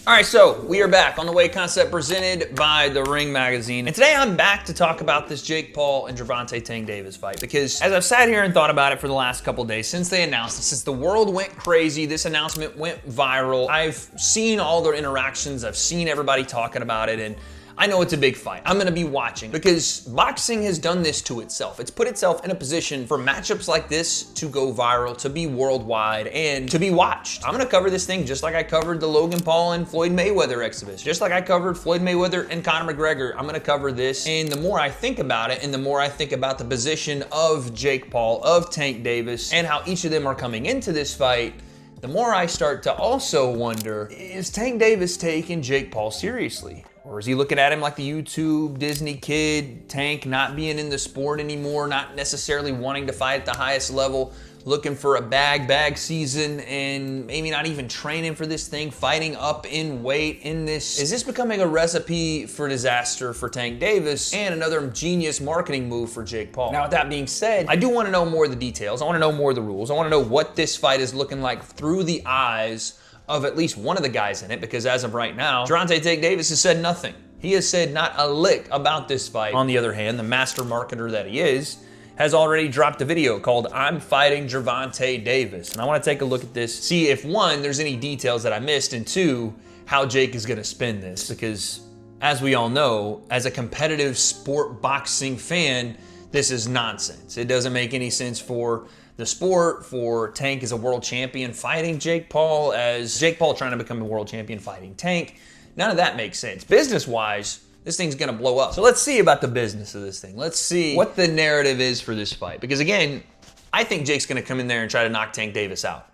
All right, so we are back on the W.A.D.E concept presented by The Ring Magazine. And today I'm back to talk about this Jake Paul and Gervonta Tank Davis fight, because as I've sat here and thought about it for the last couple days, since they announced it, since the world went crazy, this announcement went viral, I've seen all their interactions, I've seen everybody talking about it, and I know it's a big fight. I'm gonna be watching because boxing has done this to itself. It's put itself in a position for matchups like this to go viral, to be worldwide, and to be watched. I'm gonna cover this thing just like I covered the Logan Paul and Floyd Mayweather exhibition. Just like I covered Floyd Mayweather and Conor McGregor, I'm gonna cover this. And the more I think about it, and the more I think about the position of Jake Paul, of Tank Davis, and how each of them are coming into this fight, the more I start to also wonder, is Tank Davis taking Jake Paul seriously? Or is he looking at him like the YouTube Disney kid, Tank not being in the sport anymore, not necessarily wanting to fight at the highest level, looking for a bag season, and maybe not even training for this thing, fighting up in weight in this? Is this becoming a recipe for disaster for Tank Davis and another genius marketing move for Jake Paul? Now, with that being said, I do want to know more of the details. I want to know more of the rules. I want to know what this fight is looking like through the eyes of at least one of the guys in it, because as of right now, Gervonta Tank Davis has said nothing. He has said not a lick about this fight. On the other hand, the master marketer that he is has already dropped a video called "I'm Fighting Gervonta Davis." And I want to take a look at this, see if one, there's any details that I missed, and two, how Jake is gonna spin this. Because as we all know, as a competitive sport boxing fan, this is nonsense. It doesn't make any sense for the sport, for Tank as a world champion fighting Jake Paul, as Jake Paul trying to become a world champion fighting Tank. None of that makes sense. Business-wise, this thing's gonna blow up. So let's see about the business of this thing. Let's see what the narrative is for this fight. Because again, I think Jake's gonna come in there and try to knock Tank Davis out.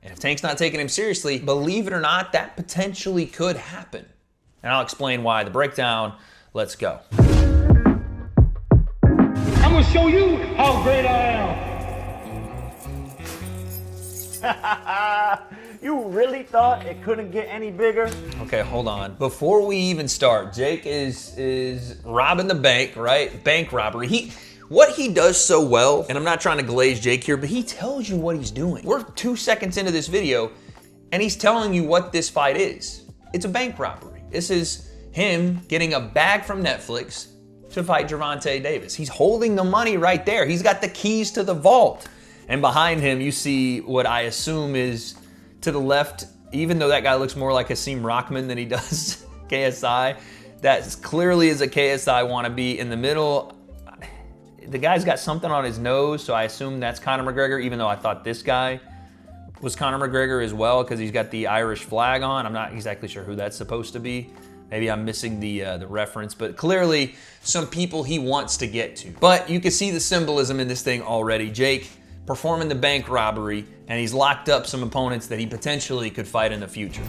And if Tank's not taking him seriously, believe it or not, that potentially could happen. And I'll explain why. The breakdown, let's go. I'm gonna show you how great I am. You really thought it couldn't get any bigger? Okay, hold on. Before we even start, Jake is robbing the bank, right? Bank robbery. What he does so well, and I'm not trying to glaze Jake here, but he tells you what he's doing. We're 2 seconds into this video, and he's telling you what this fight is. It's a bank robbery. This is him getting a bag from Netflix to fight Gervonta Davis. He's holding the money right there. He's got the keys to the vault. And behind him, you see what I assume is to the left, even though that guy looks more like Hasim Rahman than he does KSI, that clearly is a KSI wannabe. In the middle, the guy's got something on his nose, so I assume that's Conor McGregor, even though I thought this guy was Conor McGregor as well, because he's got the Irish flag on. I'm not exactly sure who that's supposed to be. Maybe I'm missing the reference, but clearly some people he wants to get to. But you can see the symbolism in this thing already. Jake performing the bank robbery, and he's locked up some opponents that he potentially could fight in the future.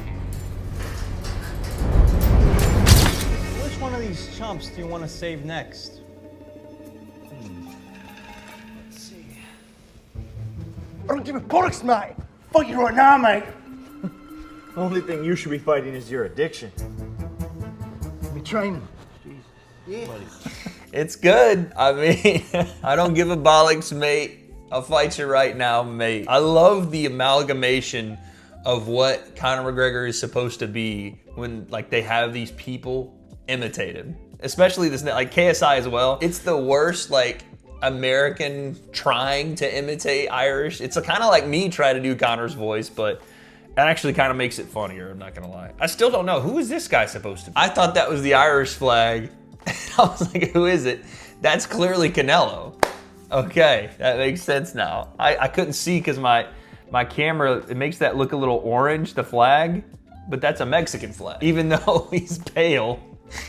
Which one of these chumps do you want to save next? Let's see. I don't give a bollocks, mate. Fuck you right now, mate. The only thing you should be fighting is your addiction. Me training. Yeah. It's good. I mean, I don't give a bollocks, mate. I'll fight you right now, mate. I love the amalgamation of what Conor McGregor is supposed to be when like they have these people imitate him. Especially this, like KSI as well. It's the worst like American trying to imitate Irish. It's kind of like me trying to do Conor's voice, but that actually kind of makes it funnier, I'm not gonna lie. I still don't know, who is this guy supposed to be? I thought that was the Irish flag. I was like, who is it? That's clearly Canelo. Okay, that makes sense now. I couldn't see because my camera, it makes that look a little orange, the flag, but that's a Mexican flag. Even though he's pale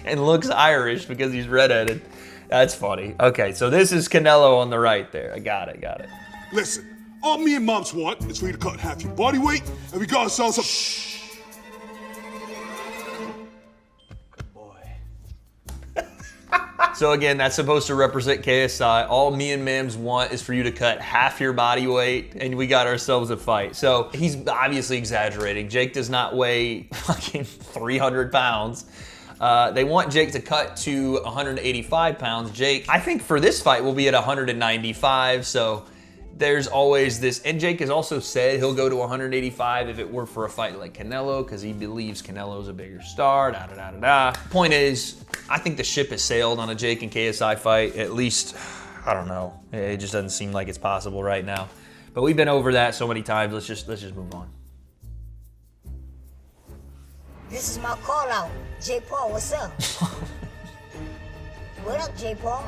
and looks Irish because he's redheaded. That's funny. Okay, so this is Canelo on the right there. I got it. Listen, all me and Moms want is for you to cut half your body weight, and we got ourselves a... So again, that's supposed to represent KSI. All me and Mams want is for you to cut half your body weight, and we got ourselves a fight. So he's obviously exaggerating. Jake does not weigh fucking 300 pounds. They want Jake to cut to 185 pounds. Jake, I think for this fight, will be at 195, so there's always this, and Jake has also said he'll go to 185 if it were for a fight like Canelo, because he believes Canelo's a bigger star, Point is, I think the ship has sailed on a Jake and KSI fight, at least, I don't know. It just doesn't seem like it's possible right now. But we've been over that so many times, let's just move on. This is my call out. J. Paul, what's up? What up, J. Paul?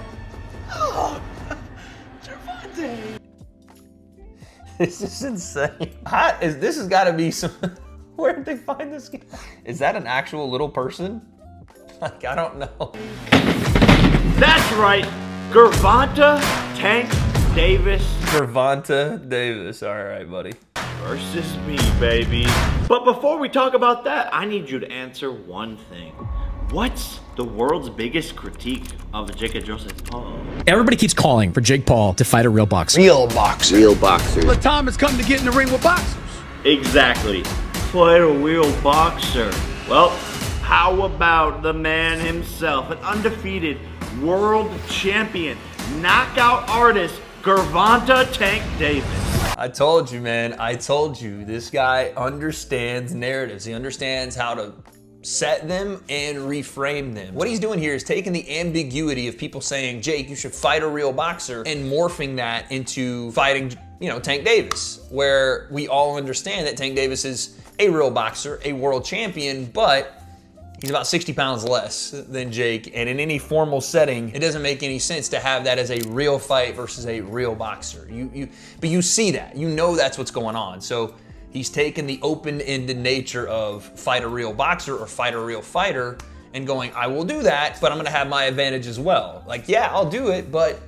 Gervonta. This is insane. This has got to be some. Where did they find this guy? Is that an actual little person? Like, I don't know. That's right, Gervonta Tank Davis Gervonta Davis. All right, buddy. versus me, baby. But before we talk about that, I need you to answer one thing. What's the world's biggest critique of Jake Paul? Everybody keeps calling for Jake Paul to fight a real boxer. Real boxer. The time has come to get in the ring with boxers. Exactly. Fight a real boxer. Well, how about the man himself, an undefeated world champion, knockout artist, Gervonta Tank Davis? I told you, man. I told you. This guy understands narratives. He understands how to set them and reframe them. What he's doing here is taking the ambiguity of people saying, Jake, you should fight a real boxer, and morphing that into fighting, Tank Davis, where we all understand that Tank Davis is a real boxer, a world champion, but he's about 60 pounds less than Jake, and in any formal setting, it doesn't make any sense to have that as a real fight versus a real boxer. But you see that. You know that's what's going on. So he's taken the open-ended nature of fight a real boxer or fight a real fighter and going, I will do that, but I'm gonna have my advantage as well. Like, yeah, I'll do it, but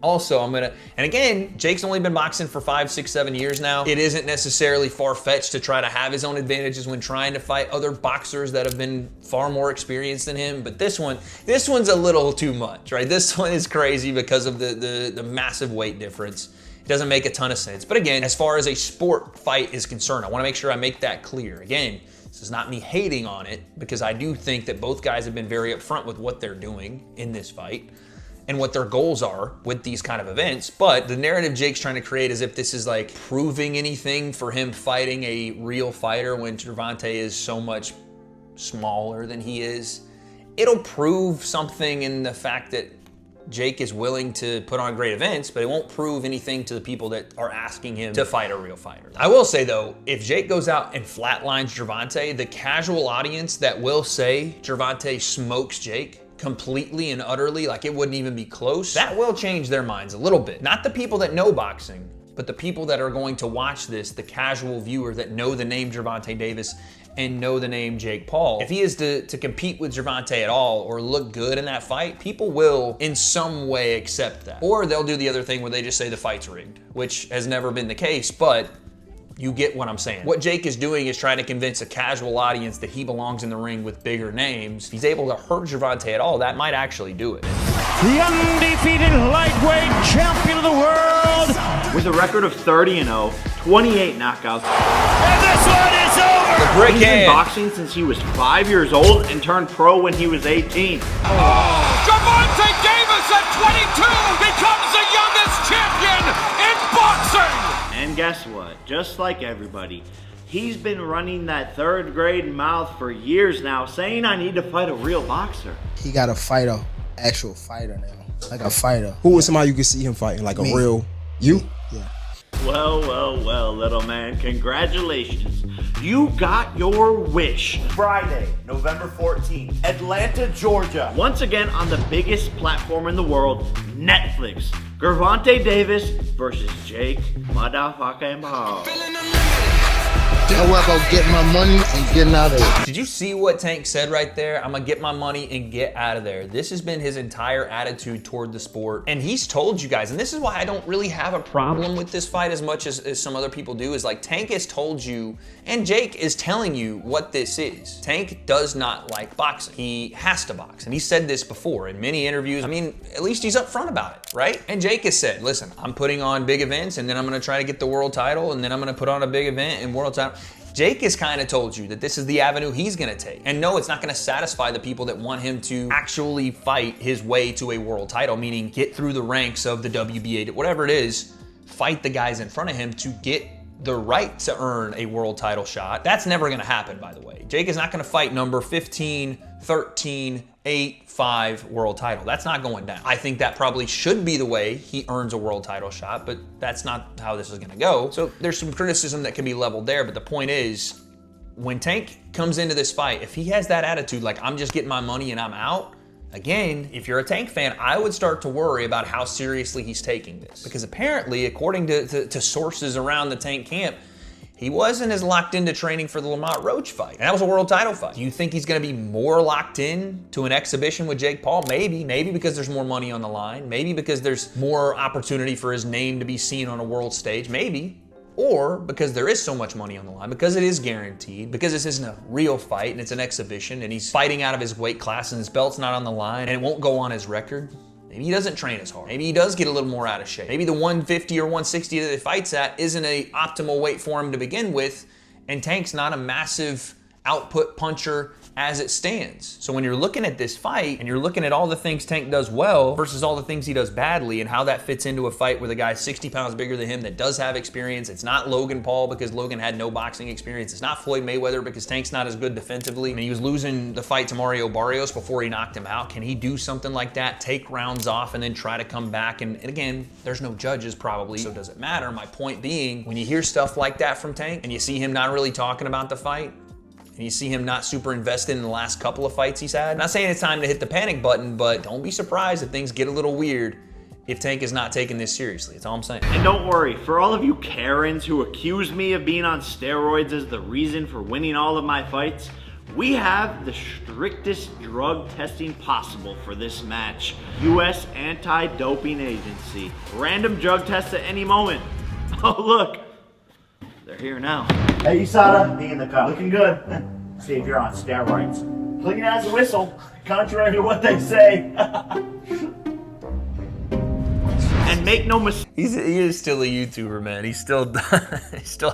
also I'm gonna, and again, Jake's only been boxing for 5, 6, 7 years now. It isn't necessarily far-fetched to try to have his own advantages when trying to fight other boxers that have been far more experienced than him, but this one's a little too much, right? This one is crazy because of the massive weight difference. It doesn't make a ton of sense. But again, as far as a sport fight is concerned, I wanna make sure I make that clear. Again, this is not me hating on it, because I do think that both guys have been very upfront with what they're doing in this fight and what their goals are with these kind of events. But the narrative Jake's trying to create as if this is like proving anything for him fighting a real fighter when Gervonta is so much smaller than he is. It'll prove something in the fact that Jake is willing to put on great events, but it won't prove anything to the people that are asking him to fight a real fighter. I will say though, if Jake goes out and flatlines Gervonta, the casual audience that will say Gervonta smokes Jake completely and utterly, like it wouldn't even be close, that will change their minds a little bit. Not the people that know boxing, but the people that are going to watch this, the casual viewer that know the name Gervonta Davis and know the name Jake Paul. If he is to compete with Gervonta at all or look good in that fight, people will in some way accept that. Or they'll do the other thing where they just say the fight's rigged, which has never been the case, but you get what I'm saying. What Jake is doing is trying to convince a casual audience that he belongs in the ring with bigger names. If he's able to hurt Gervonta at all, that might actually do it. The undefeated lightweight champion of the world. With a record of 30-0, 28 knockouts. And this one is over. The brick He's been hand. boxing since he was 5 years old and turned pro when he was 18. Gervonta Davis at 22 becomes the youngest champion in boxing. And guess what? Just like everybody, he's been running that third grade mouth for years now, saying I need to fight a real boxer. He got to fight a actual fighter now, like a fighter. Who was somebody you could see him fighting, like Me. a real you? Yeah. Well, little man, congratulations. You got your wish. Friday, November 14th, Atlanta, Georgia. Once again on the biggest platform in the world, Netflix. Gervonta Davis versus Jake motherfucking Paul. However, get my money and getting out of here. Did you see what Tank said right there? I'm gonna get my money and get out of there. This has been his entire attitude toward the sport. And he's told you guys, and this is why I don't really have a problem with this fight as much as some other people do, is like Tank has told you, and Jake is telling you what this is. Tank does not like boxing. He has to box. And he said this before in many interviews. I mean, at least he's upfront about it, right? And Jake has said, listen, I'm putting on big events and then I'm gonna try to get the world title and then I'm gonna put on a big event and world title. Jake has kind of told you that this is the avenue he's gonna take. And no, it's not gonna satisfy the people that want him to actually fight his way to a world title, meaning get through the ranks of the W.A.D.E, whatever it is. fight the guys in front of him to get the right to earn a world title shot. That's never gonna happen, by the way. Jake is not gonna fight number 15, 13, 8, 5 world title. That's not going down. I think that probably should be the way he earns a world title shot, but that's not how this is gonna go. So there's some criticism that can be leveled there, but the point is, when Tank comes into this fight, if he has that attitude, like I'm just getting my money and I'm out, again, if you're a Tank fan, I would start to worry about how seriously he's taking this. Because apparently, according to sources around the Tank camp, he wasn't as locked into training for the Lamont Roach fight. And that was a world title fight. Do you think he's gonna be more locked in to an exhibition with Jake Paul? Maybe because there's more money on the line. Maybe because there's more opportunity for his name to be seen on a world stage. Maybe. Or because there is so much money on the line, because it is guaranteed, because this isn't a real fight and it's an exhibition and he's fighting out of his weight class and his belt's not on the line and it won't go on his record. Maybe he doesn't train as hard. Maybe he does get a little more out of shape. Maybe the 150 or 160 that he fights at isn't an optimal weight for him to begin with, and Tank's not a massive output puncher as it stands. So when you're looking at this fight and you're looking at all the things Tank does well versus all the things he does badly and how that fits into a fight with a guy 60 pounds bigger than him that does have experience. It's not Logan Paul because Logan had no boxing experience. It's not Floyd Mayweather because Tank's not as good defensively. I mean, he was losing the fight to Mario Barrios before he knocked him out. Can he do something like that, take rounds off and then try to come back? And again, there's no judges probably, so does it matter? My point being, when you hear stuff like that from Tank and you see him not really talking about the fight, and you see him not super invested in the last couple of fights he's had. I'm not saying it's time to hit the panic button, but don't be surprised if things get a little weird if Tank is not taking this seriously. That's all I'm saying. And don't worry, for all of you Karens who accuse me of being on steroids as the reason for winning all of my fights, we have the strictest drug testing possible for this match. U.S. Anti-Doping Agency. Random drug tests at any moment. Oh, look. They're here now. Hey, USADA, me in the car. Looking good. See if you're on steroids. Clean as a whistle, contrary to what they say. And make no mistake. He is still a YouTuber, man. He still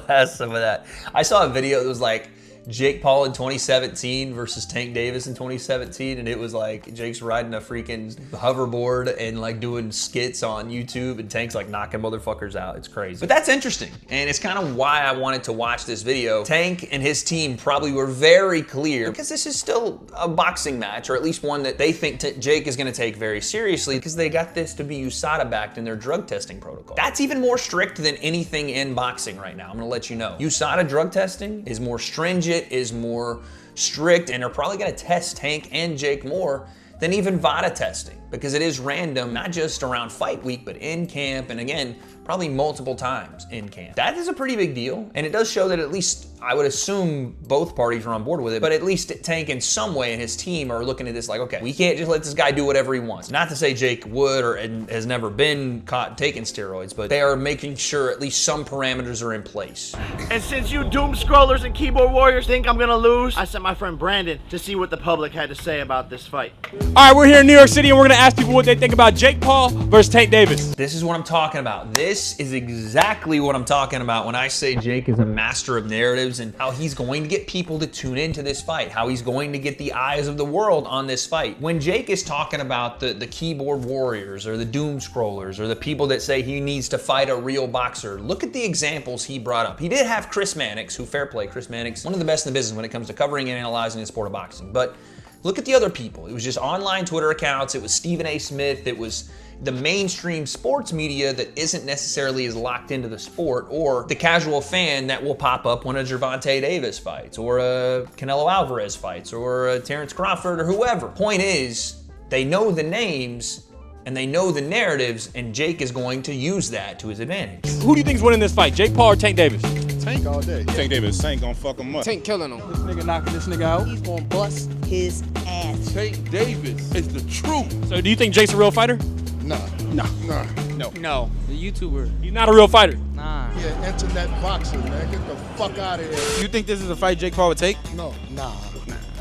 has some of that. I saw a video that was like Jake Paul in 2017 versus Tank Davis in 2017, and it was like Jake's riding a freaking hoverboard and like doing skits on YouTube, and Tank's like knocking motherfuckers out. It's crazy. But that's interesting, and it's kind of why I wanted to watch this video. Tank and his team probably were very clear, because this is still a boxing match, or at least one that they think Jake is gonna take very seriously, because they got this to be USADA backed in their drug testing protocol. That's even more strict than anything in boxing right now. I'm gonna let you know. USADA drug testing is more stringent, is more strict, and they're probably gonna test Tank and Jake more than even WADE testing, because it is random, not just around fight week, but in camp, and again, probably multiple times in camp. That is a pretty big deal, and it does show that at least, I would assume both parties are on board with it, but at least Tank in some way and his team are looking at this like, okay, we can't just let this guy do whatever he wants. Not to say Jake would or has never been caught taking steroids, but they are making sure at least some parameters are in place. And since you doom scrollers and keyboard warriors think I'm gonna lose, I sent my friend Brandon to see what the public had to say about this fight. All right, we're here in New York City, and we're gonna ask people what they think about Jake Paul versus Tank Davis. This is what I'm talking about. This is exactly what I'm talking about when I say Jake is a master of narratives and how he's going to get people to tune into this fight, how he's going to get the eyes of the world on this fight. When Jake is talking about the keyboard warriors or the doom scrollers or the people that say he needs to fight a real boxer, look at the examples he brought up. He did have Chris Mannix, who, fair play, Chris Mannix, one of the best in the business when it comes to covering and analyzing the sport of boxing. But look at the other people. It was just online Twitter accounts. It was Stephen A. Smith. It was the mainstream sports media that isn't necessarily as locked into the sport, or the casual fan that will pop up when a Gervonta Davis fights, or a Canelo Alvarez fights, or a Terrence Crawford, or whoever. Point is, they know the names and they know the narratives, and Jake is going to use that to his advantage. Who do you think's winning this fight, Jake Paul or Tank Davis? Tank all day. Tank Davis, Tank gonna fuck him up. Tank killing him. This nigga knocking this nigga out. He's gonna bust his ass. Tank Davis is the truth. So do you think Jake's a real fighter? No. No, the YouTuber. He's not a real fighter. Nah. Yeah, internet boxer, man. Get the fuck out of here. You think this is a fight Jake Paul would take? No. Nah.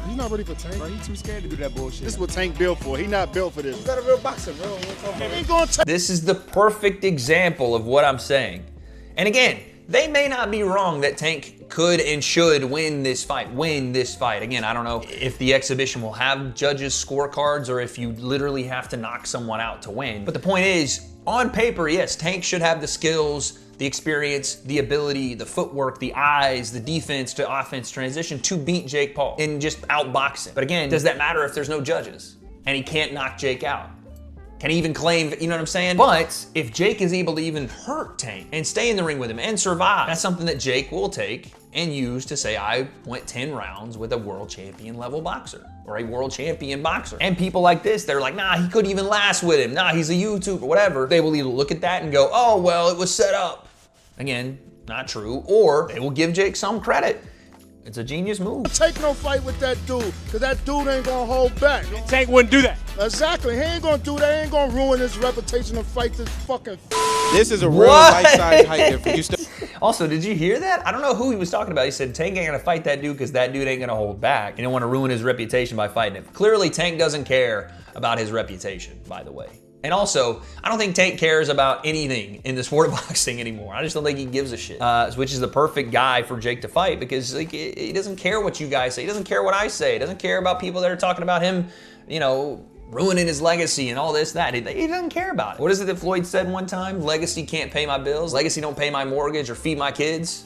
He's not ready for Tank. Bro, he too scared to do that bullshit. This is what Tank built for. He not built for this. He's not a real boxer, bro. He ain't gonna take. This is the perfect example of what I'm saying. And again, they may not be wrong that Tank could and should win this fight. Again, I don't know if the exhibition will have judges' scorecards or if you literally have to knock someone out to win. But the point is, on paper, yes, Tank should have the skills, the experience, the ability, the footwork, the eyes, the defense to offense transition to beat Jake Paul and just outbox him. But again, does that matter if there's no judges and he can't knock Jake out? Can he even claim, you know what I'm saying? But if Jake is able to even hurt Tank and stay in the ring with him and survive, that's something that Jake will take and use to say, I went 10 rounds with a world champion level boxer or a world champion boxer. And people like this, they're like, nah, he couldn't even last with him. Nah, he's a YouTuber, whatever. They will either look at that and go, oh, well, it was set up. Again, not true. Or they will give Jake some credit. It's a genius move. Take no fight with that dude, because that dude ain't going to hold back. Tank wouldn't do that. Exactly. He ain't going to do that. He ain't going to ruin his reputation and fight this fucking This is a real life-size height difference. Also, did you hear that? I don't know who he was talking about. He said Tank ain't gonna fight that dude because that dude ain't gonna hold back. He don't want to ruin his reputation by fighting him. Clearly, Tank doesn't care about his reputation, by the way. And also, I don't think Tank cares about anything in the sport of boxing anymore. I just don't think he gives a shit, which is the perfect guy for Jake to fight because like, he doesn't care what you guys say. He doesn't care what I say. He doesn't care about people that are talking about him, you know, ruining his legacy and all this, that. He doesn't care about it. What is it that Floyd said one time? Legacy can't pay my bills. Legacy don't pay my mortgage or feed my kids.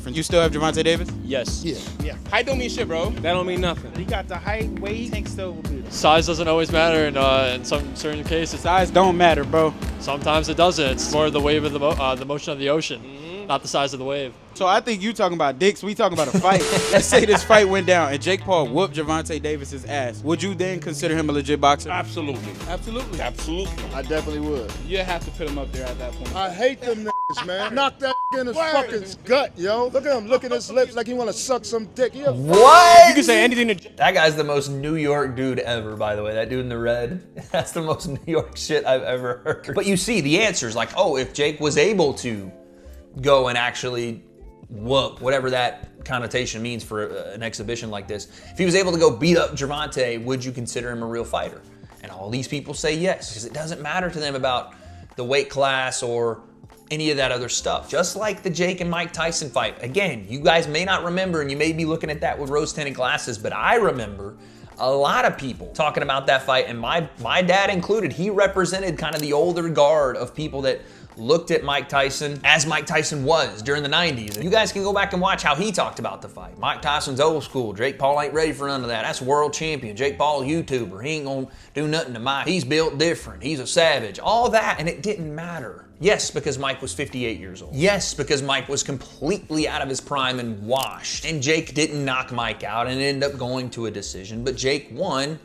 You still have Gervonta Davis? Yes. Yeah. Height don't mean shit, bro. That don't mean nothing. He got the height, weight. Tank still will be there. Size doesn't always matter in some certain cases. Size don't matter, bro. Sometimes it doesn't. It's more the wave of the motion of the ocean, not the size of the wave. So I think you talking about dicks, we talking about a fight. Let's say this fight went down and Jake Paul whooped Gervonta Davis's ass. Would you then consider him a legit boxer? Absolutely. Absolutely. Absolutely. I definitely would. You have to put him up there at that point. I hate them niggas, man. Knock that in his fucking gut, yo. Look at him licking his lips like he want to suck some dick. What? You can say anything to That guy's the most New York dude ever, by the way. That dude in the red. That's the most New York shit I've ever heard. But you see, the answer's like, oh, if Jake was able to go and actually whoop, whatever that connotation means for an exhibition like this. If he was able to go beat up Gervonta, would you consider him a real fighter? And all these people say yes, because it doesn't matter to them about the weight class or any of that other stuff. Just like the Jake and Mike Tyson fight. Again, you guys may not remember and you may be looking at that with rose-tinted glasses, but I remember a lot of people talking about that fight, and my dad included. He represented kind of the older guard of people that looked at Mike Tyson as Mike Tyson was during the 90s. You guys can go back and watch how he talked about the fight. Mike Tyson's old school. Jake Paul ain't ready for none of that. That's world champion. Jake Paul, YouTuber. He ain't gonna do nothing to Mike. He's built different. He's a savage. All that, and it didn't matter. Yes, because Mike was 58 years old. Yes, because Mike was completely out of his prime and washed. And Jake didn't knock Mike out and ended up going to a decision, but Jake won.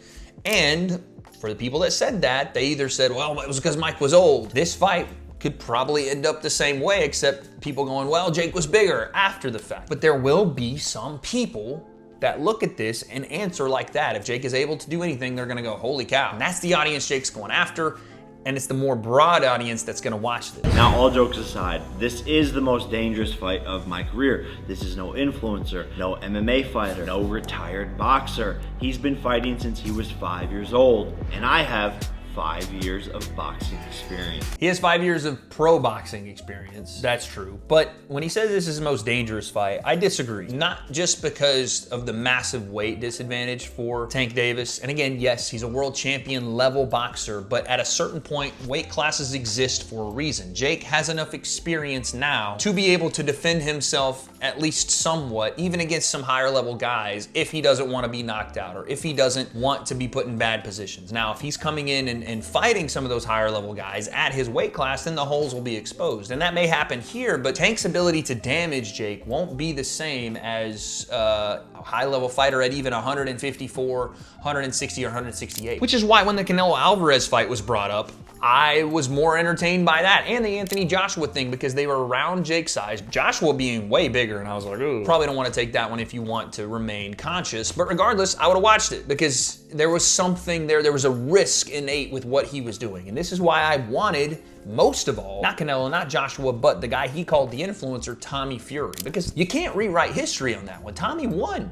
And for the people that said that, they either said, well, it was because Mike was old. This fight could probably end up the same way, except people going, well, Jake was bigger after the fact. But there will be some people that look at this and answer like that. If Jake is able to do anything, they're gonna go, holy cow. And that's the audience Jake's going after, and it's the more broad audience that's gonna watch this. Now, all jokes aside, this is the most dangerous fight of my career. This is no influencer, no MMA fighter, no retired boxer. He's been fighting since he was 5 years old, and I have 5 years of boxing experience. He has 5 years of pro boxing experience. That's true. But when he says this is the most dangerous fight, I disagree. Not just because of the massive weight disadvantage for Tank Davis. And again, yes, he's a world champion level boxer, but at a certain point, weight classes exist for a reason. Jake has enough experience now to be able to defend himself at least somewhat, even against some higher level guys, if he doesn't want to be knocked out or if he doesn't want to be put in bad positions. Now, if he's coming in and fighting some of those higher level guys at his weight class, then the holes will be exposed. And that may happen here, but Tank's ability to damage Jake won't be the same as a high level fighter at even 154, 160, or 168. Which is why when the Canelo Alvarez fight was brought up, I was more entertained by that and the Anthony Joshua thing because they were around Jake's size. Joshua being way bigger, and I was like, ooh, probably don't want to take that one if you want to remain conscious. But regardless, I would have watched it because there was something there. There was a risk innate with what he was doing. And this is why I wanted, most of all, not Canelo, not Joshua, but the guy he called the influencer, Tommy Fury. Because you can't rewrite history on that one. Tommy won.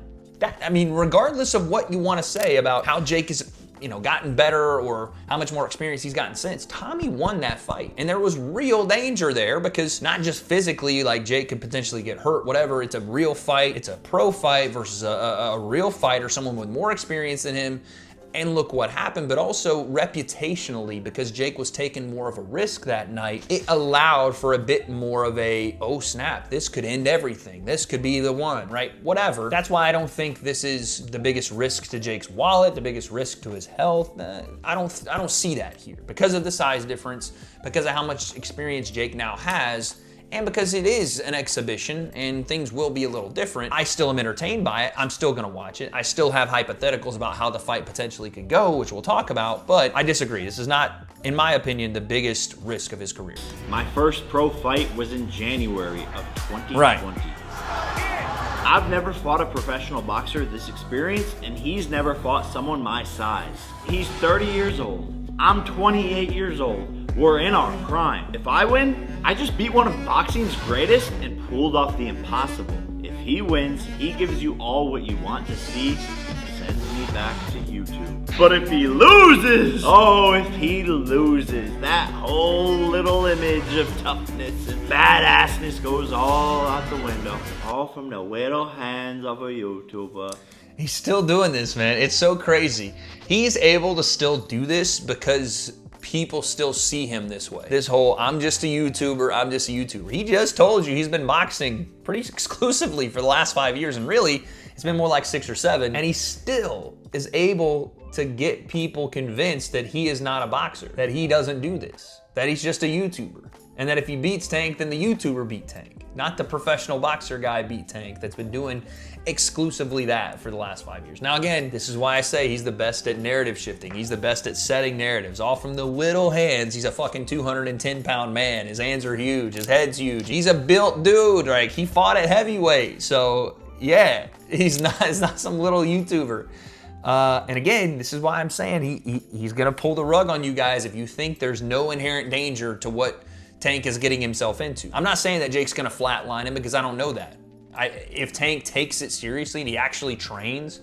I mean, regardless of what you want to say about how Jake is gotten better or how much more experience he's gotten since. Tommy won that fight. And there was real danger there because not just physically, like Jake could potentially get hurt, whatever. It's a real fight. It's a pro fight versus a real fighter, someone with more experience than him. And look what happened, but also reputationally, because Jake was taking more of a risk that night, it allowed for a bit more of a, oh snap, this could end everything. This could be the one, right? Whatever. That's why I don't think this is the biggest risk to Jake's wallet, the biggest risk to his health. I don't see that here because of the size difference, because of how much experience Jake now has, and because it is an exhibition and things will be a little different. I still am entertained by it. I'm still gonna watch it. I still have hypotheticals about how the fight potentially could go, which we'll talk about, but I disagree. This is not, in my opinion, the biggest risk of his career. My first pro fight was in January of 2020. Right. I've never fought a professional boxer this experienced, and he's never fought someone my size. He's 30 years old. I'm 28 years old. We're in our prime. If I win, I just beat one of boxing's greatest and pulled off the impossible. If he wins, he gives you all what you want to see and sends me back to YouTube. But if he loses, oh, if he loses, that whole little image of toughness and badassness goes all out the window. All from the little hands of a YouTuber. He's still doing this, man. It's so crazy. He's able to still do this because people still see him this way. This whole, I'm just a YouTuber, I'm just a YouTuber. He just told you he's been boxing pretty exclusively for the last 5 years, and really, it's been more like 6 or 7, and he still is able to get people convinced that he is not a boxer, that he doesn't do this, that he's just a YouTuber, and that if he beats Tank, then the YouTuber beat Tank, not the professional boxer guy beat Tank that's been doing exclusively that for the last 5 years. Now again, this is why I say he's the best at narrative shifting. He's the best at setting narratives, all from the little hands. He's a fucking 210-pound man. His hands are huge, his head's huge. He's a built dude, right? He fought at heavyweight, so yeah, he's not some little YouTuber. And again, this is why I'm saying he's gonna pull the rug on you guys if you think there's no inherent danger to what Tank is getting himself into. I'm not saying that Jake's gonna flatline him because I don't know that. If Tank takes it seriously and he actually trains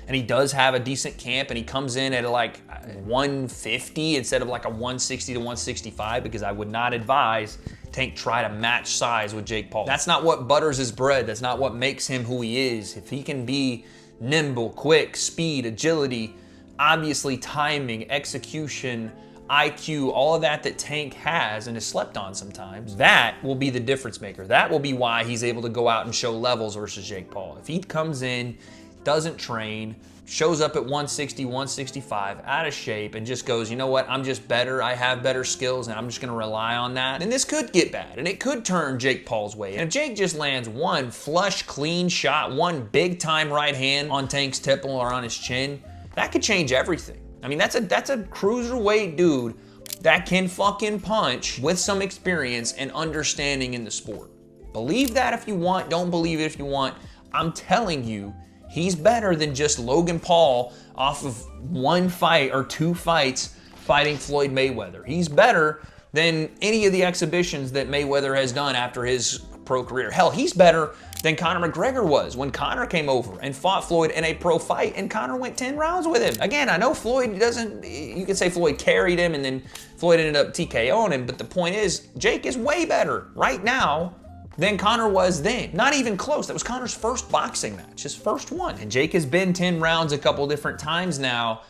and he does have a decent camp and he comes in at like 150 instead of like a 160 to 165, because I would not advise Tank try to match size with Jake Paul. That's not what butters his bread. That's not what makes him who he is. If he can be nimble, quick, speed, agility, obviously timing, execution, IQ, all of that Tank has and is slept on sometimes, that will be the difference maker. That will be why he's able to go out and show levels versus Jake Paul. If he comes in, doesn't train, shows up at 160, 165, out of shape, and just goes, you know what, I'm just better, I have better skills, and I'm just gonna rely on that, then this could get bad, and it could turn Jake Paul's way. And if Jake just lands one flush, clean shot, one big time right hand on Tank's temple or on his chin, that could change everything. I mean, that's a cruiserweight dude that can fucking punch with some experience and understanding in the sport. Believe that if you want, don't believe it if you want. I'm telling you, he's better than just Logan Paul off of one fight or 2 fights fighting Floyd Mayweather. He's better than any of the exhibitions that Mayweather has done after his pro career. Hell, he's better than Conor McGregor was when Conor came over and fought Floyd in a pro fight, and Conor went 10 rounds with him. Again, I know Floyd doesn't, you could say Floyd carried him and then Floyd ended up TKOing him, but the point is, Jake is way better right now than Conor was then. Not even close. That was Conor's first boxing match, his first one. And Jake has been 10 rounds a couple different times now,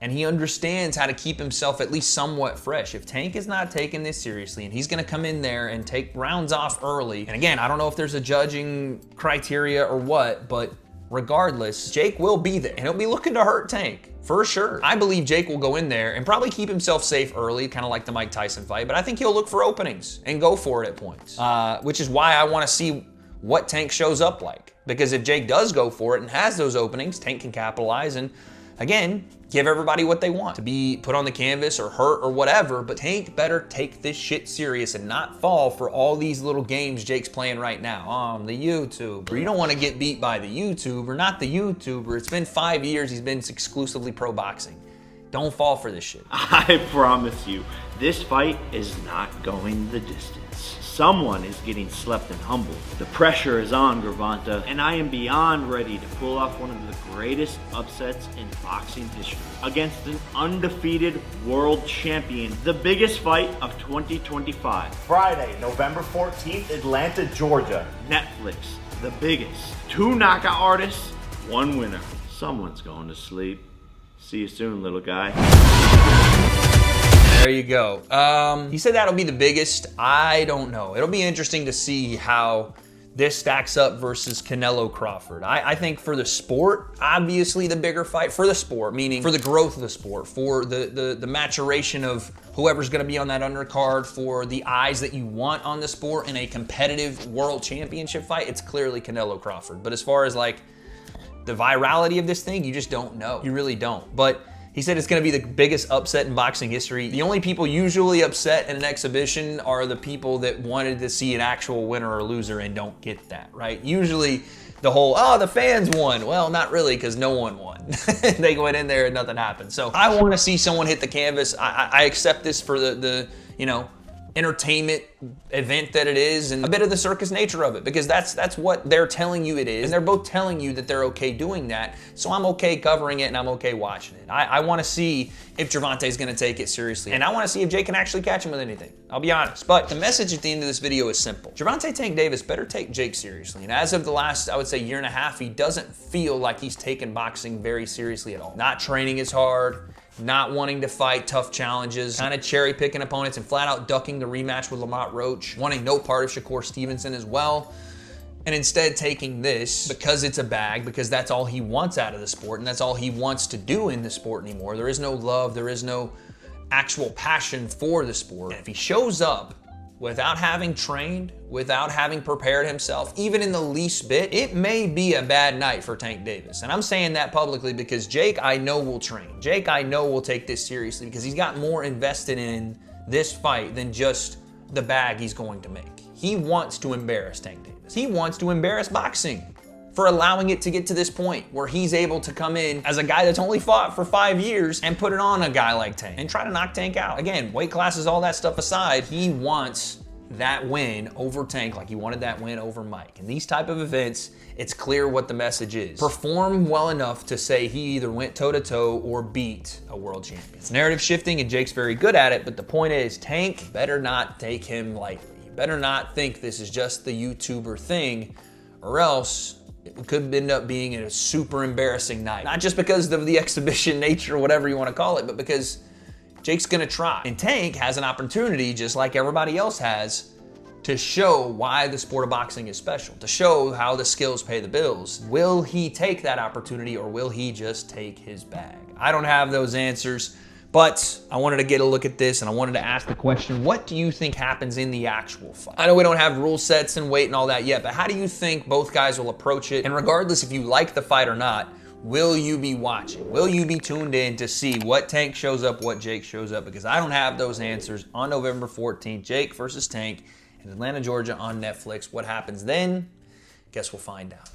and he understands how to keep himself at least somewhat fresh. If Tank is not taking this seriously and he's gonna come in there and take rounds off early, and again, I don't know if there's a judging criteria or what, but regardless, Jake will be there and he'll be looking to hurt Tank. For sure. I believe Jake will go in there and probably keep himself safe early, kind of like the Mike Tyson fight, but I think he'll look for openings and go for it at points, which is why I wanna see what Tank shows up like. Because if Jake does go for it and has those openings, Tank can capitalize and, again, give everybody what they want, to be put on the canvas or hurt or whatever, but Tank better take this shit serious and not fall for all these little games Jake's playing right now. I'm the YouTuber. You don't want to get beat by the YouTuber, not the YouTuber. It's been 5 years he's been exclusively pro boxing. Don't fall for this shit. I promise you, this fight is not going the distance. Someone is getting slept and humbled. The pressure is on Gervonta, and I am beyond ready to pull off one of the greatest upsets in boxing history against an undefeated world champion. The biggest fight of 2025. Friday, November 14th, Atlanta, Georgia. Netflix, the biggest. 2 knockout artists, 1 winner. Someone's going to sleep. See you soon, little guy. There you go. He said that'll be the biggest. I don't know. It'll be interesting to see how this stacks up versus Canelo Crawford. I think for the sport, obviously the bigger fight. For the sport, meaning for the growth of the sport, for the maturation of whoever's gonna be on that undercard, for the eyes that you want on the sport in a competitive world championship fight, it's clearly Canelo Crawford. But as far as like the virality of this thing, you just don't know. You really don't. But he said it's gonna be the biggest upset in boxing history. The only people usually upset in an exhibition are the people that wanted to see an actual winner or loser and don't get that, right? Usually the whole, oh, the fans won. Well, not really, because no one won. They went in there and nothing happened. So I wanna see someone hit the canvas. I accept this for the you know, entertainment event that it is and a bit of the circus nature of it, because that's what they're telling you it is. And they're both telling you that they're okay doing that. So I'm okay covering it and I'm okay watching it. I want to see if Gervonta's going to take it seriously. And I want to see if Jake can actually catch him with anything. I'll be honest. But the message at the end of this video is simple. Gervonta Tank Davis better take Jake seriously. And as of the last, I would say, year and a half, he doesn't feel like he's taken boxing very seriously at all. Not training as hard, not wanting to fight tough challenges, kind of cherry picking opponents and flat out ducking the rematch with Lamont Roach, wanting no part of Shakur Stevenson as well, and instead taking this because it's a bag, because that's all he wants out of the sport and that's all he wants to do in the sport anymore. There is no love, there is no actual passion for the sport. And if he shows up without having trained, without having prepared himself, even in the least bit, it may be a bad night for Tank Davis. And I'm saying that publicly because Jake, I know, will train. Jake, I know, will take this seriously because he's got more invested in this fight than just the bag he's going to make. He wants to embarrass Tank Davis. He wants to embarrass boxing for allowing it to get to this point where he's able to come in as a guy that's only fought for 5 years and put it on a guy like Tank and try to knock Tank out. Again, weight classes, all that stuff aside, he wants that win over Tank like he wanted that win over Mike. In these type of events, it's clear what the message is. Perform well enough to say he either went toe-to-toe or beat a world champion. It's narrative shifting and Jake's very good at it, but the point is Tank better not take him lightly. You better not think this is just the YouTuber thing, or else it could end up being a super embarrassing night. Not just because of the exhibition nature or whatever you want to call it, but because Jake's gonna try. And Tank has an opportunity, just like everybody else has, to show why the sport of boxing is special, to show how the skills pay the bills. Will he take that opportunity or will he just take his bag? I don't have those answers, but I wanted to get a look at this and I wanted to ask the question, what do you think happens in the actual fight? I know we don't have rule sets and weight and all that yet, but how do you think both guys will approach it? And regardless if you like the fight or not, will you be watching? Will you be tuned in to see what Tank shows up, what Jake shows up? Because I don't have those answers. On November 14th, Jake versus Tank in Atlanta, Georgia on Netflix. What happens then? Guess we'll find out.